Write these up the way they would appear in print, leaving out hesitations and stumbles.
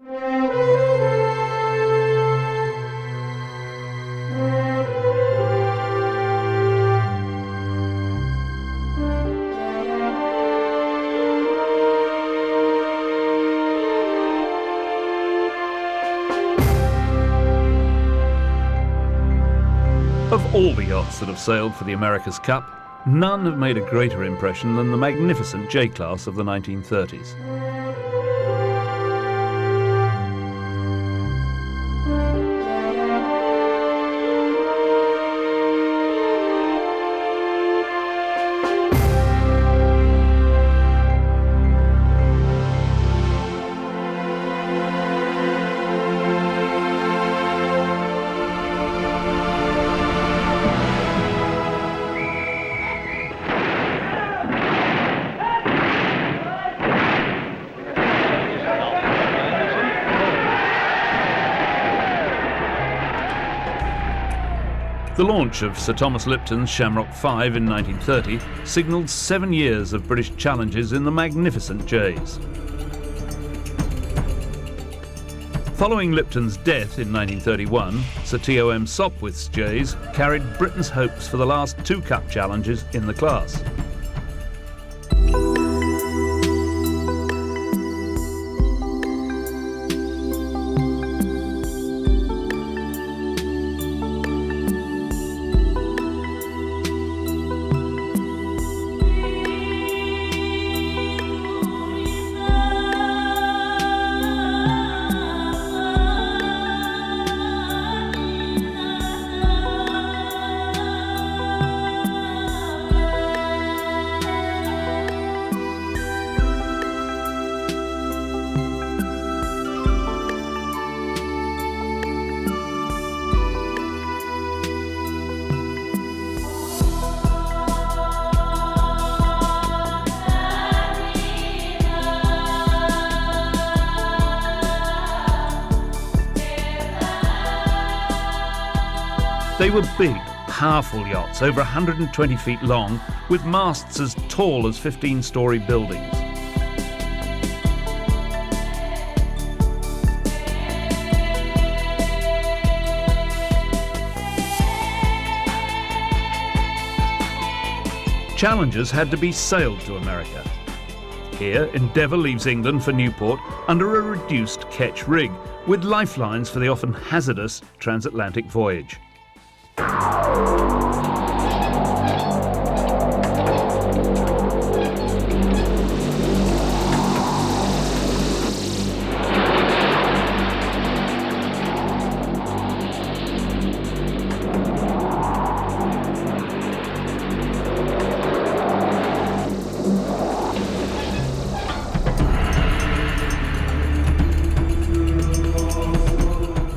Of all the yachts that have sailed for the America's Cup, none have made a greater impression than the magnificent J-class of the 1930s. The launch of Sir Thomas Lipton's Shamrock 5 in 1930 signalled 7 years of British challenges in the magnificent Jays. Following Lipton's death in 1931, Sir T.O.M. Sopwith's Jays carried Britain's hopes for the last 2 Cup challenges in the class. They were big, powerful yachts, over 120 feet long, with masts as tall as 15-storey buildings. Challengers had to be sailed to America. Here, Endeavour leaves England for Newport under a reduced ketch rig, with lifelines for the often hazardous transatlantic voyage.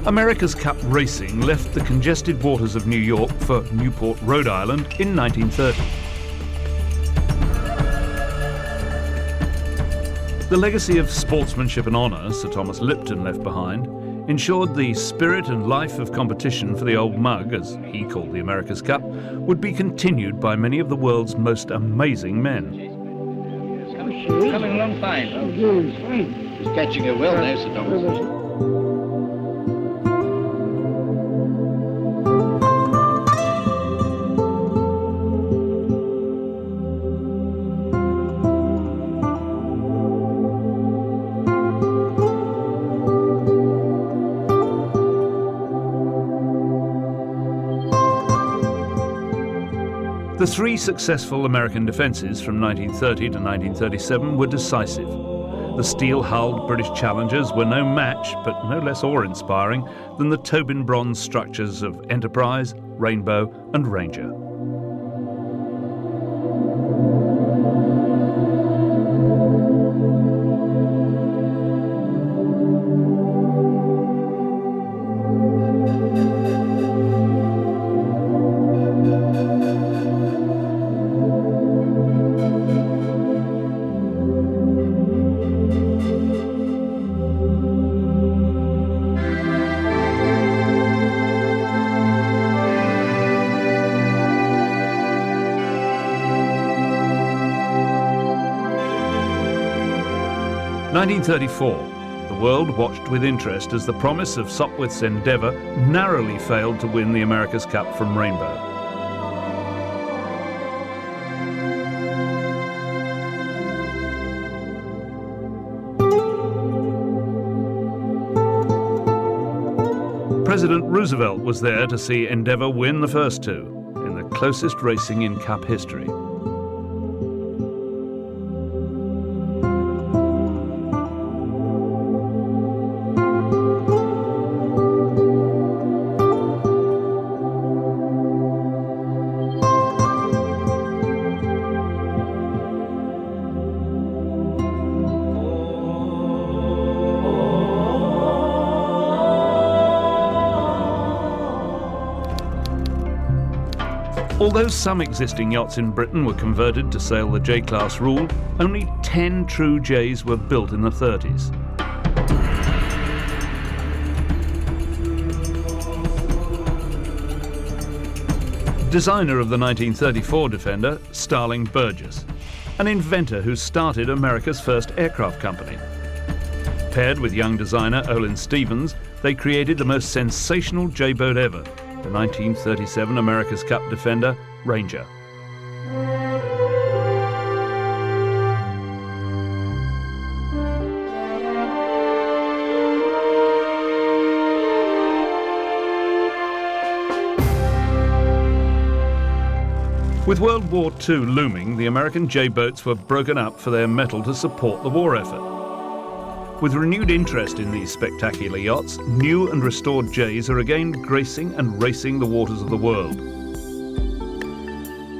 America's Cup racing left the congested waters of New York for Newport, Rhode Island in 1930. The legacy of sportsmanship and honour Sir Thomas Lipton left behind ensured the spirit and life of competition for the old mug, as he called the America's Cup, would be continued by many of the world's most amazing men. It's coming along fine. He's catching it well now, Sir Thomas. The 3 successful American defences from 1930 to 1937 were decisive. The steel-hulled British Challengers were no match, but no less awe-inspiring than the Tobin bronze structures of Enterprise, Rainbow and Ranger. In 1934, the world watched with interest as the promise of Sopwith's endeavour narrowly failed to win the America's Cup from Rainbow. President Roosevelt was there to see Endeavour win the first two, in the closest racing in Cup history. Although some existing yachts in Britain were converted to sail the J-class rule, only 10 true Js were built in the 30s. Designer of the 1934 Defender, Starling Burgess, an inventor who started America's first aircraft company. Paired with young designer Olin Stevens, they created the most sensational J-boat ever, the 1937 America's Cup Defender, Ranger. With World War II looming, the American J-boats were broken up for their metal to support the war effort. With renewed interest in these spectacular yachts, new and restored Js are again gracing and racing the waters of the world.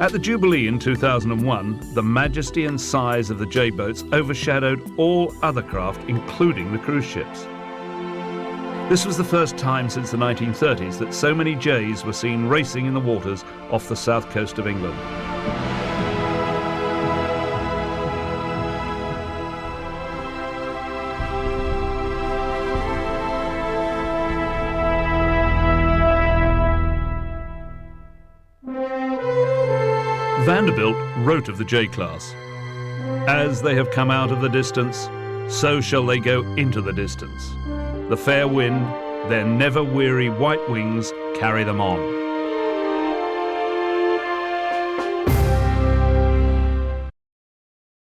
At the Jubilee in 2001, the majesty and size of the J-boats overshadowed all other craft, including the cruise ships. This was the first time since the 1930s that so many Js were seen racing in the waters off the south coast of England. Vanderbilt wrote of the J-class, "As they have come out of the distance, so shall they go into the distance. The fair wind, their never weary white wings carry them on."